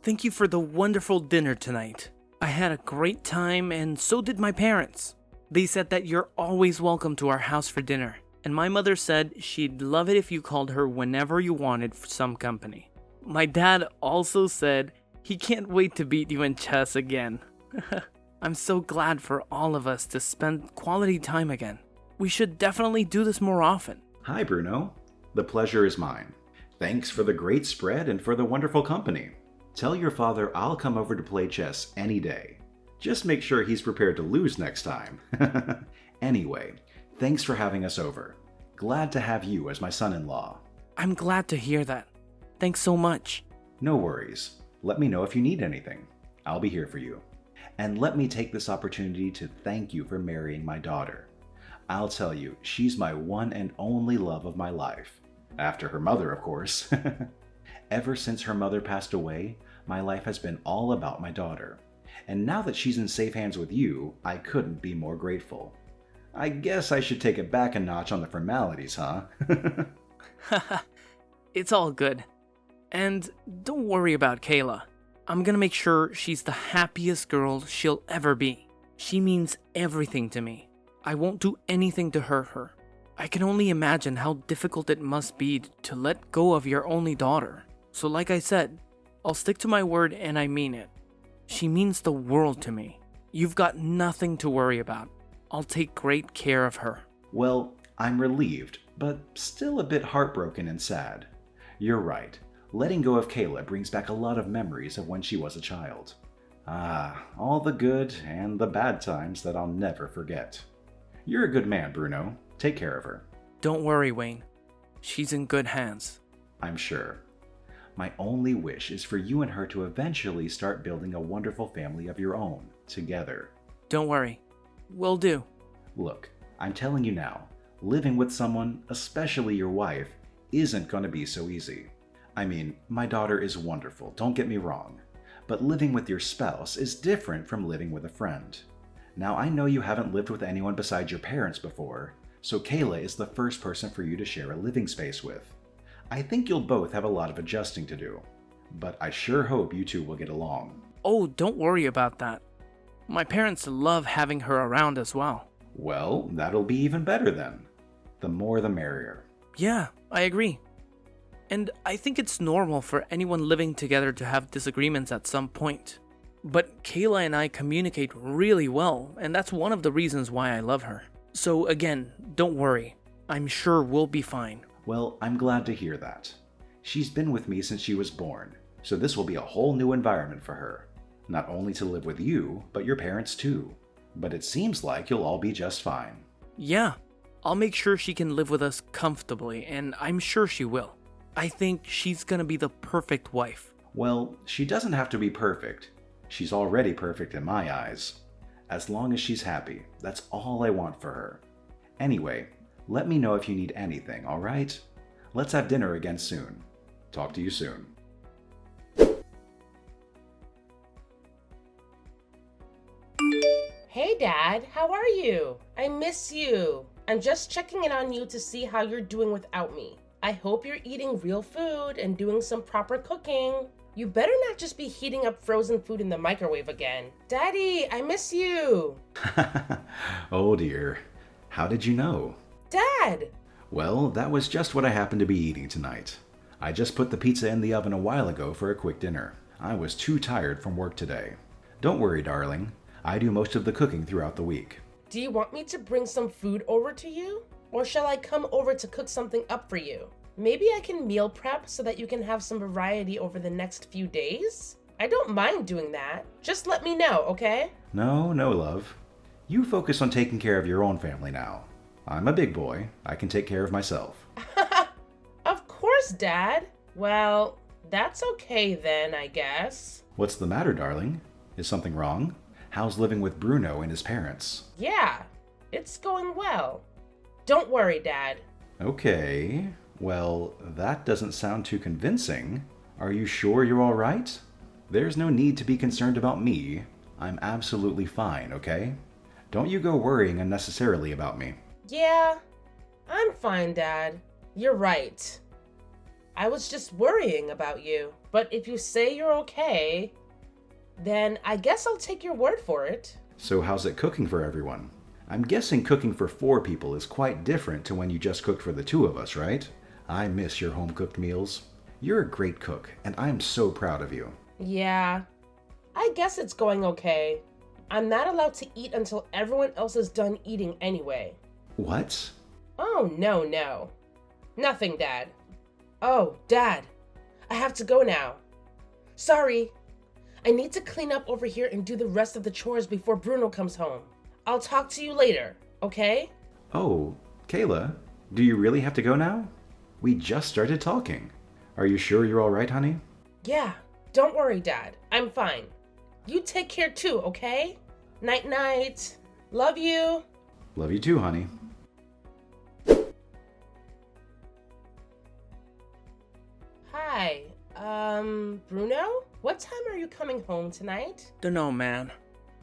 Thank you for the wonderful dinner tonight. I had a great time and so did my parents. They said that you're always welcome to our house for dinner. And my mother said she'd love it if you called her whenever you wanted for some company. My dad also said he can't wait to beat you in chess again. I'm so glad for all of us to spend quality time again. We should definitely do this more often. Hi, Bruno. The pleasure is mine. Thanks for the great spread and for the wonderful company. Tell your father I'll come over to play chess any day. Just make sure he's prepared to lose next time. Anyway, thanks for having us over. Glad to have you as my son-in-law. I'm glad to hear that. Thanks so much. No worries. Let me know if you need anything. I'll be here for you. And let me take this opportunity to thank you for marrying my daughter. I'll tell you, she's my one and only love of my life. After her mother, of course. Ever since her mother passed away, my life has been all about my daughter. And now that she's in safe hands with you, I couldn't be more grateful. I guess I should take it back a notch on the formalities, huh? It's all good. And don't worry about Kayla. I'm gonna make sure she's the happiest girl she'll ever be. She means everything to me. I won't do anything to hurt her. I can only imagine how difficult it must be to let go of your only daughter. So like I said, I'll stick to my word and I mean it. She means the world to me. You've got nothing to worry about. I'll take great care of her. Well, I'm relieved, but still a bit heartbroken and sad. You're right. Letting go of Kayla brings back a lot of memories of when she was a child. All the good and the bad times that I'll never forget. You're a good man, Bruno. Take care of her. Don't worry, Wayne. She's in good hands. I'm sure. My only wish is for you and her to eventually start building a wonderful family of your own, together. Don't worry. Will do. Look, I'm telling you now, living with someone, especially your wife, isn't going to be so easy. I mean, my daughter is wonderful, don't get me wrong. But living with your spouse is different from living with a friend. Now, I know you haven't lived with anyone besides your parents before, so Kayla is the first person for you to share a living space with. I think you'll both have a lot of adjusting to do, but I sure hope you two will get along. Oh, don't worry about that. My parents love having her around as well. Well, that'll be even better then. The more the merrier. Yeah, I agree. And I think it's normal for anyone living together to have disagreements at some point. But Kayla and I communicate really well, and that's one of the reasons why I love her. So again, don't worry. I'm sure we'll be fine. Well, I'm glad to hear that. She's been with me since she was born, so this will be a whole new environment for her. Not only to live with you, but your parents too. But it seems like you'll all be just fine. Yeah, I'll make sure she can live with us comfortably, and I'm sure she will. I think she's gonna be the perfect wife. Well, she doesn't have to be perfect. She's already perfect in my eyes. As long as she's happy, that's all I want for her. Anyway, let me know if you need anything, alright? Let's have dinner again soon. Talk to you soon. Hey Dad, how are you? I miss you. I'm just checking in on you to see how you're doing without me. I hope you're eating real food and doing some proper cooking. You better not just be heating up frozen food in the microwave again. Daddy, I miss you. Oh dear. How did you know? Dad! Well, that was just what I happened to be eating tonight. I just put the pizza in the oven a while ago for a quick dinner. I was too tired from work today. Don't worry, darling. I do most of the cooking throughout the week. Do you want me to bring some food over to you? Or shall I come over to cook something up for you? Maybe I can meal prep so that you can have some variety over the next few days? I don't mind doing that. Just let me know, okay? No, love. You focus on taking care of your own family now. I'm a big boy. I can take care of myself. Of course, Dad. Well, that's okay then, I guess. What's the matter, darling? Is something wrong? How's living with Bruno and his parents? Yeah, it's going well. Don't worry, Dad. Okay. Well, that doesn't sound too convincing. Are you sure you're all right? There's no need to be concerned about me. I'm absolutely fine, okay? Don't you go worrying unnecessarily about me. Yeah, I'm fine, Dad. You're right. I was just worrying about you. But if you say you're okay, then I guess I'll take your word for it. So how's it cooking for everyone? I'm guessing cooking for 4 people is quite different to when you just cooked for the 2 of us, right? I miss your home-cooked meals. You're a great cook, and I'm so proud of you. Yeah, I guess it's going okay. I'm not allowed to eat until everyone else is done eating anyway. What? Oh, no. Nothing, Dad. Oh, Dad, I have to go now. Sorry. I need to clean up over here and do the rest of the chores before Bruno comes home. I'll talk to you later, okay? Oh, Kayla, do you really have to go now? We just started talking. Are you sure you're all right, honey? Yeah, don't worry, Dad. I'm fine. You take care too, okay? Night-night. Love you. Love you too, honey. Hi, Bruno? What time are you coming home tonight? Dunno, man.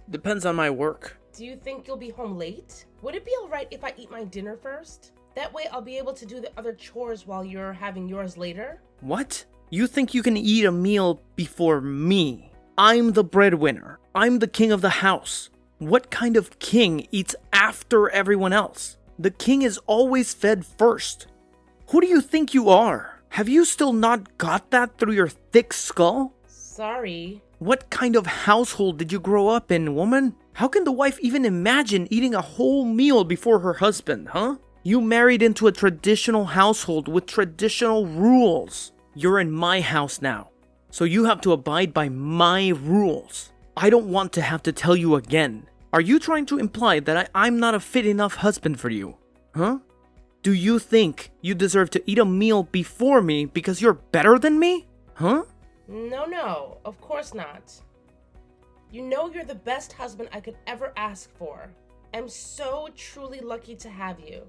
Depends on my work. Do you think you'll be home late? Would it be alright if I eat my dinner first? That way I'll be able to do the other chores while you're having yours later. What? You think you can eat a meal before me? I'm the breadwinner. I'm the king of the house. What kind of king eats after everyone else? The king is always fed first. Who do you think you are? Have you still not got that through your thick skull? Sorry. What kind of household did you grow up in, woman? How can the wife even imagine eating a whole meal before her husband, huh? You married into a traditional household with traditional rules. You're in my house now, so you have to abide by my rules. I don't want to have to tell you again. Are you trying to imply that I'm not a fit enough husband for you? Huh? Do you think you deserve to eat a meal before me because you're better than me? Huh? No, of course not. You know you're the best husband I could ever ask for. I'm so truly lucky to have you.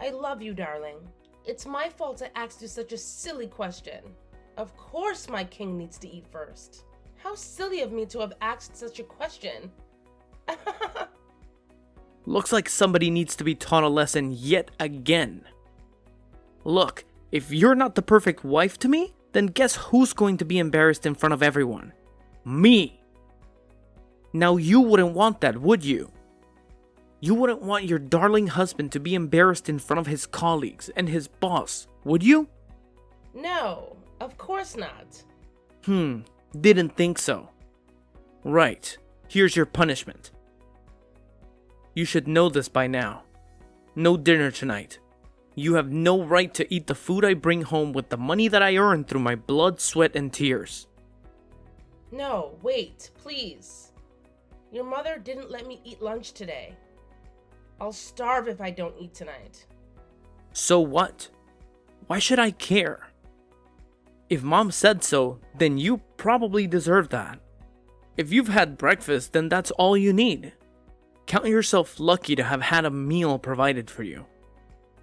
I love you, darling. It's my fault I asked you such a silly question. Of course my king needs to eat first. How silly of me to have asked such a question. Looks like somebody needs to be taught a lesson yet again. Look, if you're not the perfect wife to me, then guess who's going to be embarrassed in front of everyone? Me. Now you wouldn't want that, would you? You wouldn't want your darling husband to be embarrassed in front of his colleagues and his boss, would you? No, of course not. Didn't think so. Right, here's your punishment. You should know this by now. No dinner tonight. You have no right to eat the food I bring home with the money that I earn through my blood, sweat, and tears. No, wait, please. Your mother didn't let me eat lunch today. I'll starve if I don't eat tonight. So what? Why should I care? If mom said so, then you probably deserve that. If you've had breakfast, then that's all you need. Count yourself lucky to have had a meal provided for you.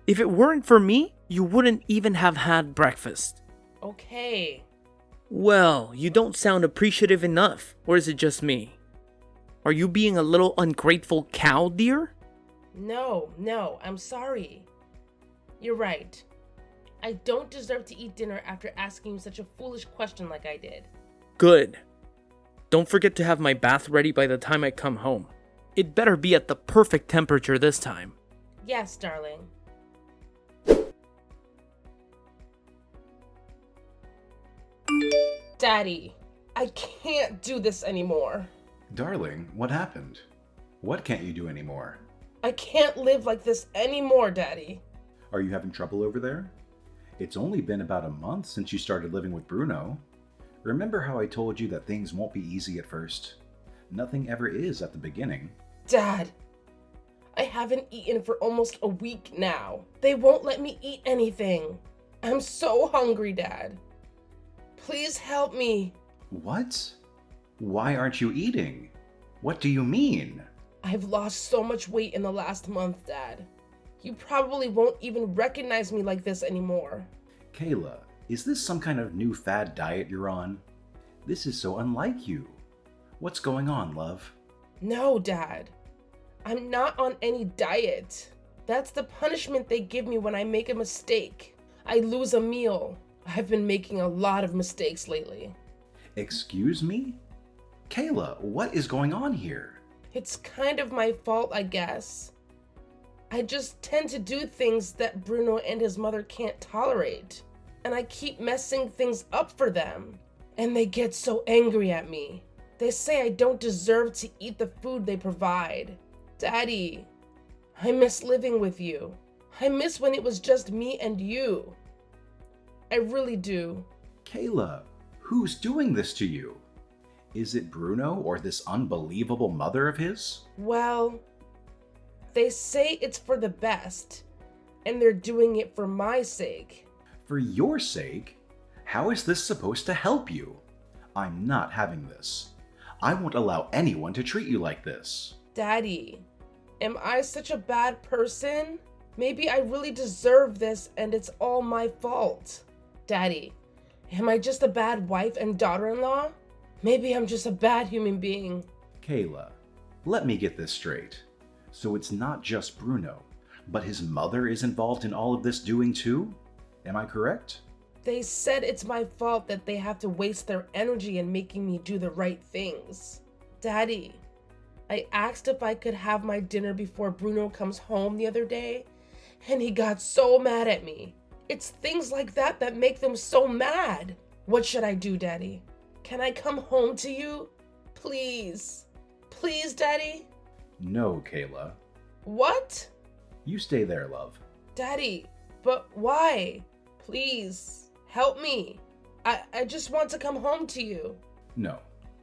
If it weren't for me, you wouldn't even have had breakfast. Okay. Well, you don't sound appreciative enough, or is it just me? Are you being a little ungrateful cow, dear? No, I'm sorry. You're right. I don't deserve to eat dinner after asking you such a foolish question like I did. Good. Don't forget to have my bath ready by the time I come home. It better be at the perfect temperature this time. Yes, darling. Daddy, I can't do this anymore. Darling, what happened? What can't you do anymore? I can't live like this anymore, Daddy. Are you having trouble over there? It's only been about a month since you started living with Bruno. Remember how I told you that things won't be easy at first? Nothing ever is at the beginning. Dad, I haven't eaten for almost a week now. They won't let me eat anything. I'm so hungry, Dad. Please help me. What? Why aren't you eating? What do you mean? I've lost so much weight in the last month, Dad. You probably won't even recognize me like this anymore. Kayla, is this some kind of new fad diet you're on? This is so unlike you. What's going on, love? No, Dad. I'm not on any diet. That's the punishment they give me when I make a mistake. I lose a meal. I've been making a lot of mistakes lately. Excuse me? Kayla, what is going on here? It's kind of my fault, I guess. I just tend to do things that Bruno and his mother can't tolerate. And I keep messing things up for them. And they get so angry at me. They say I don't deserve to eat the food they provide. Daddy, I miss living with you. I miss when it was just me and you. I really do. Kayla, who's doing this to you? Is it Bruno or this unbelievable mother of his? Well, they say it's for the best, and they're doing it for my sake. For your sake? How is this supposed to help you? I'm not having this. I won't allow anyone to treat you like this. Daddy, am I such a bad person? Maybe I really deserve this and it's all my fault. Daddy, am I just a bad wife and daughter-in-law? Maybe I'm just a bad human being. Kayla, let me get this straight. So it's not just Bruno, but his mother is involved in all of this doing too? Am I correct? They said it's my fault that they have to waste their energy in making me do the right things. Daddy, I asked if I could have my dinner before Bruno comes home the other day, and he got so mad at me. It's things like that that make them so mad. What should I do, Daddy? Can I come home to you? Please. Please, Daddy? No, Kayla. What? You stay there, love. Daddy, but why? Please, help me. I just want to come home to you. No.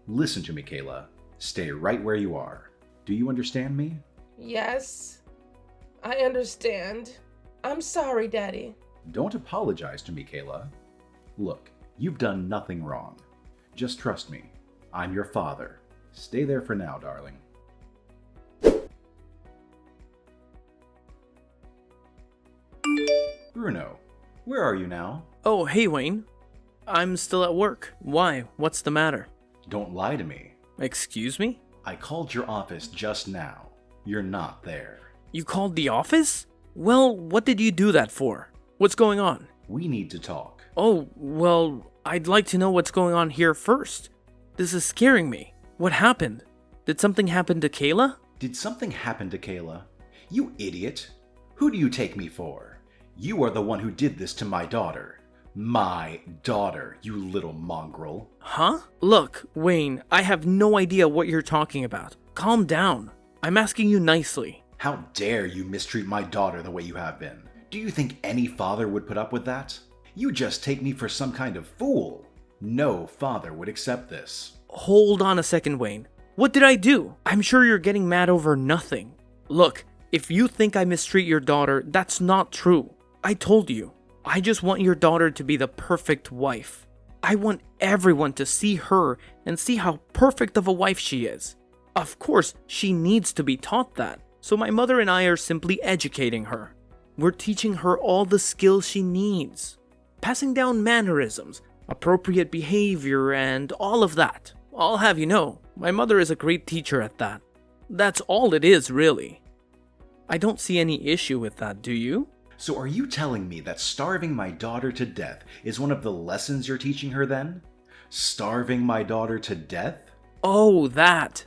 Listen to me, Kayla. Stay right where you are. Do you understand me? Yes, I understand. I'm sorry, Daddy. Don't apologize to me, Kayla. Look, you've done nothing wrong. Just trust me. I'm your father. Stay there for now, darling. Bruno, where are you now? Oh, hey, Wayne. I'm still at work. Why? What's the matter? Don't lie to me. Excuse me? I called your office just now. You're not there. You called the office? Well, what did you do that for? What's going on? We need to talk. Oh, well, I'd like to know what's going on here first. This is scaring me. What happened? Did something happen to Kayla? Did something happen to Kayla? You idiot! Who do you take me for? You are the one who did this to my daughter. My daughter, you little mongrel. Huh? Look, Wayne, I have no idea what you're talking about. Calm down. I'm asking you nicely. How dare you mistreat my daughter the way you have been? Do you think any father would put up with that? You just take me for some kind of fool. No father would accept this. Hold on a second, Wayne. What did I do? I'm sure you're getting mad over nothing. Look, if you think I mistreat your daughter, that's not true. I told you. I just want your daughter to be the perfect wife. I want everyone to see her and see how perfect of a wife she is. Of course, she needs to be taught that, so my mother and I are simply educating her. We're teaching her all the skills she needs, passing down mannerisms, appropriate behavior, and all of that. I'll have you know, my mother is a great teacher at that. That's all it is, really. I don't see any issue with that, do you? So are you telling me that starving my daughter to death is one of the lessons you're teaching her then? Starving my daughter to death? Oh, that.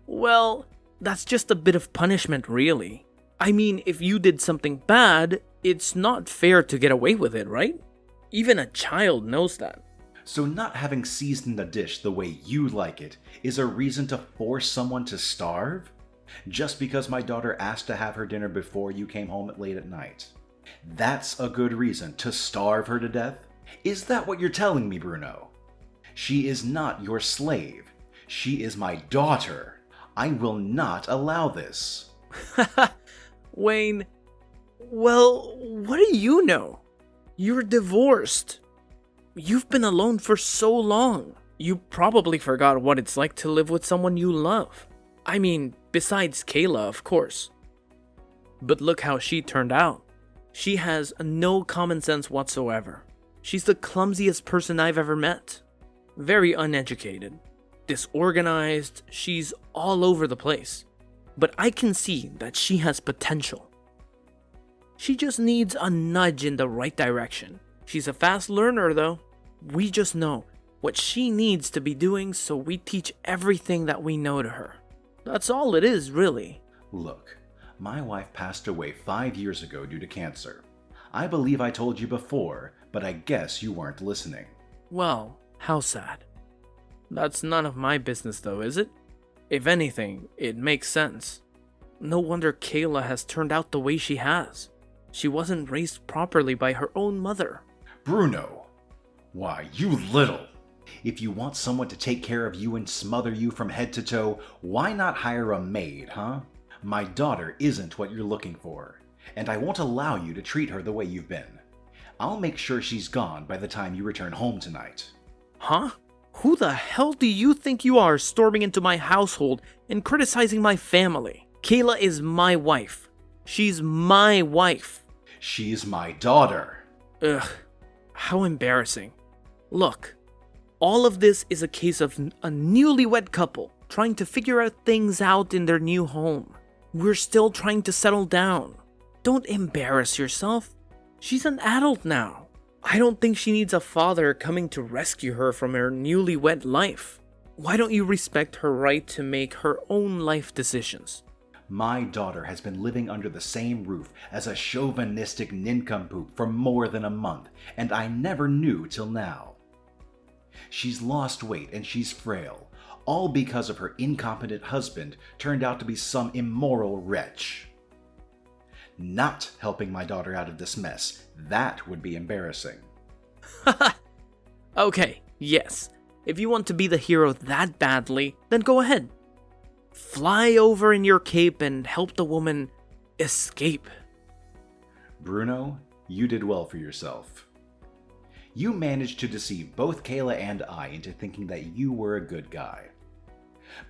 Well, that's just a bit of punishment, really. I mean, if you did something bad, it's not fair to get away with it, right? Even a child knows that. So not having seasoned a dish the way you like it is a reason to force someone to starve? Just because my daughter asked to have her dinner before you came home late at night. That's a good reason to starve her to death? Is that what you're telling me, Bruno? She is not your slave. She is my daughter. I will not allow this. Wayne, well, what do you know? You're divorced. You've been alone for so long. You probably forgot what it's like to live with someone you love. I mean, besides Kayla, of course. But look how she turned out. She has no common sense whatsoever. She's the clumsiest person I've ever met. Very uneducated, disorganized, she's all over the place. But I can see that she has potential. She just needs a nudge in the right direction. She's a fast learner, though. We just know what she needs to be doing, so we teach everything that we know to her. That's all it is, really. Look, my wife passed away 5 years ago due to cancer. I believe I told you before, but I guess you weren't listening. Well, how sad. That's none of my business, though, is it? If anything, it makes sense. No wonder Kayla has turned out the way she has. She wasn't raised properly by her own mother. Bruno! Why, you little! If you want someone to take care of you and smother you from head to toe, why not hire a maid, huh? My daughter isn't what you're looking for, and I won't allow you to treat her the way you've been. I'll make sure she's gone by the time you return home tonight. Huh? Who the hell do you think you are, storming into my household and criticizing my family? Kayla is my wife. She's my wife. She's my daughter. Ugh, how embarrassing. Look, all of this is a case of a newlywed couple trying to figure things out in their new home. We're still trying to settle down. Don't embarrass yourself. She's an adult now. I don't think she needs a father coming to rescue her from her newlywed life. Why don't you respect her right to make her own life decisions? My daughter has been living under the same roof as a chauvinistic nincompoop for more than a month, and I never knew till now. She's lost weight and she's frail, all because of her incompetent husband turned out to be some immoral wretch. Not helping my daughter out of this mess, that would be embarrassing. Okay, yes. If you want to be the hero that badly, then go ahead. Fly over in your cape and help the woman escape. Bruno, you did well for yourself. You managed to deceive both Kayla and I into thinking that you were a good guy.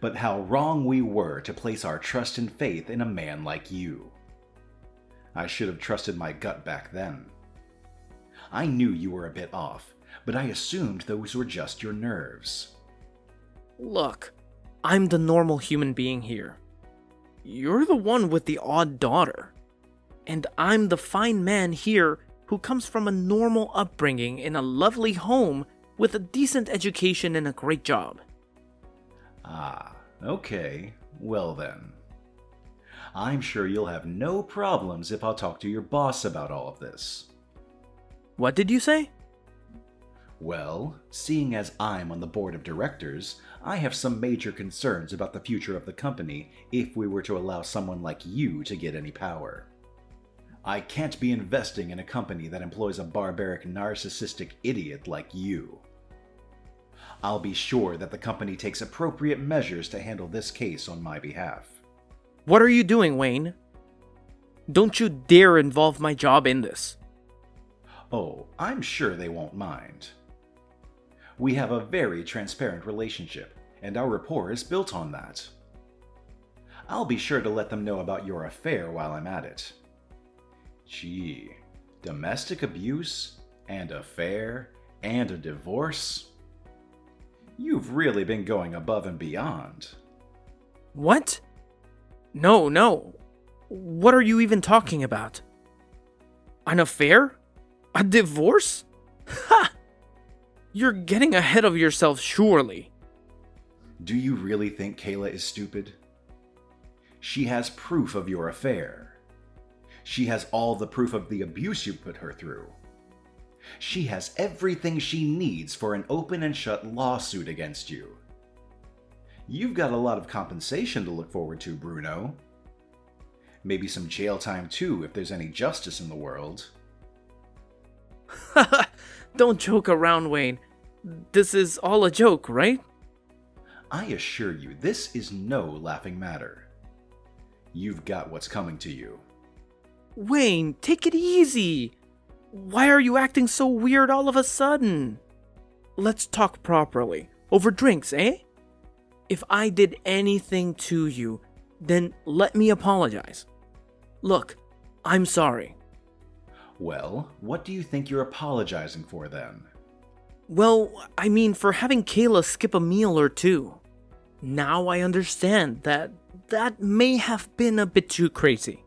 But how wrong we were to place our trust and faith in a man like you. I should have trusted my gut back then. I knew you were a bit off, but I assumed those were just your nerves. Look, I'm the normal human being here. You're the one with the odd daughter. And I'm the fine man here who comes from a normal upbringing in a lovely home with a decent education and a great job. Ah, okay. Well then. I'm sure you'll have no problems if I'll talk to your boss about all of this. What did you say? Well, seeing as I'm on the board of directors, I have some major concerns about the future of the company if we were to allow someone like you to get any power. I can't be investing in a company that employs a barbaric, narcissistic idiot like you. I'll be sure that the company takes appropriate measures to handle this case on my behalf. What are you doing, Wayne? Don't you dare involve my job in this. Oh, I'm sure they won't mind. We have a very transparent relationship, and our rapport is built on that. I'll be sure to let them know about your affair while I'm at it. Gee, domestic abuse, and affair, and a divorce? You've really been going above and beyond. What? No. What are you even talking about? An affair? A divorce? Ha! You're getting ahead of yourself, surely. Do you really think Kayla is stupid? She has proof of your affair. She has all the proof of the abuse you put her through. She has everything she needs for an open and shut lawsuit against you. You've got a lot of compensation to look forward to, Bruno. Maybe some jail time too, if there's any justice in the world. Don't joke around, Wayne. This is all a joke, right? I assure you, this is no laughing matter. You've got what's coming to you. Wayne, take it easy. Why are you acting so weird all of a sudden? Let's talk properly. Over drinks, eh? If I did anything to you, then let me apologize. Look, I'm sorry. Well, what do you think you're apologizing for then? Well, I mean for having Kayla skip a meal or two. Now I understand that may have been a bit too crazy.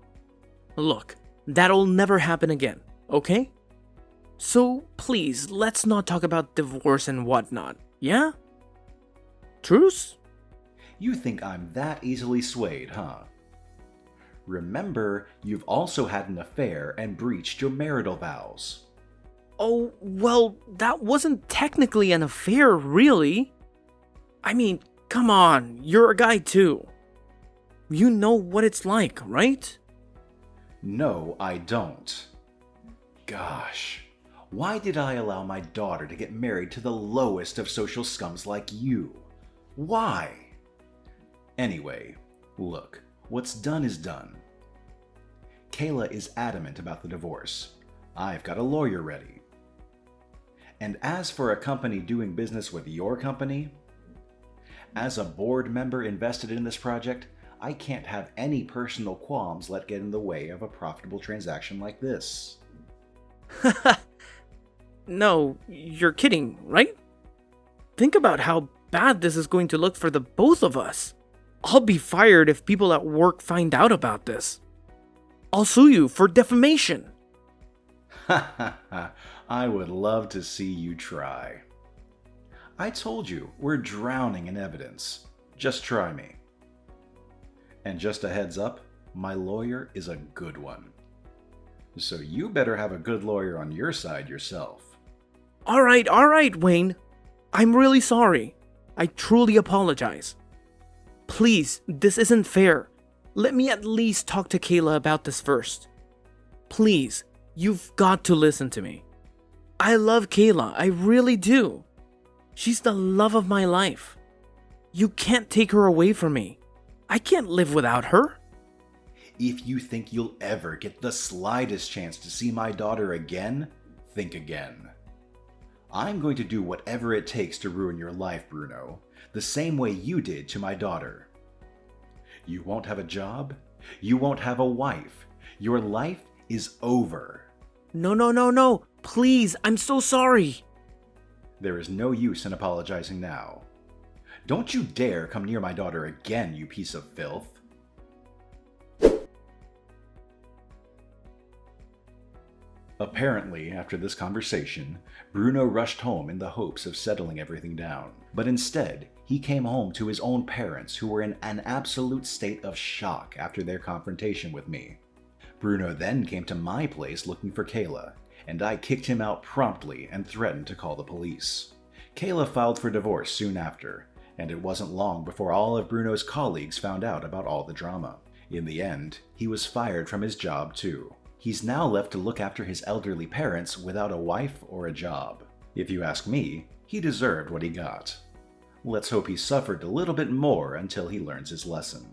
Look, that'll never happen again, okay? So please, let's not talk about divorce and whatnot, yeah? Truce? You think I'm that easily swayed, huh? Remember, you've also had an affair and breached your marital vows. Oh, well, that wasn't technically an affair, really. I mean, come on, you're a guy too. You know what it's like, right? No, I don't. Gosh, why did I allow my daughter to get married to the lowest of social scums like you? Why? Anyway, look, what's done is done. Kayla is adamant about the divorce. I've got a lawyer ready. And as for a company doing business with your company, as a board member invested in this project, I can't have any personal qualms let get in the way of a profitable transaction like this. No, you're kidding, right? Think about how bad this is going to look for the both of us. I'll be fired if people at work find out about this. I'll sue you for defamation. I would love to see you try. I told you, we're drowning in evidence. Just try me. And just a heads up, my lawyer is a good one. So you better have a good lawyer on your side yourself. All right, Wayne. I'm really sorry. I truly apologize. Please, this isn't fair. Let me at least talk to Kayla about this first. Please, you've got to listen to me. I love Kayla, I really do. She's the love of my life. You can't take her away from me. I can't live without her. If you think you'll ever get the slightest chance to see my daughter again, think again. I'm going to do whatever it takes to ruin your life, Bruno, the same way you did to my daughter. You won't have a job. You won't have a wife. Your life is over. No. Please, I'm so sorry. There is no use in apologizing now. Don't you dare come near my daughter again, you piece of filth. Apparently, after this conversation, Bruno rushed home in the hopes of settling everything down. But instead, he came home to his own parents, who were in an absolute state of shock after their confrontation with me. Bruno then came to my place looking for Kayla, and I kicked him out promptly and threatened to call the police. Kayla filed for divorce soon after, and it wasn't long before all of Bruno's colleagues found out about all the drama. In the end, he was fired from his job too. He's now left to look after his elderly parents without a wife or a job. If you ask me, he deserved what he got. Let's hope he suffered a little bit more until he learns his lesson.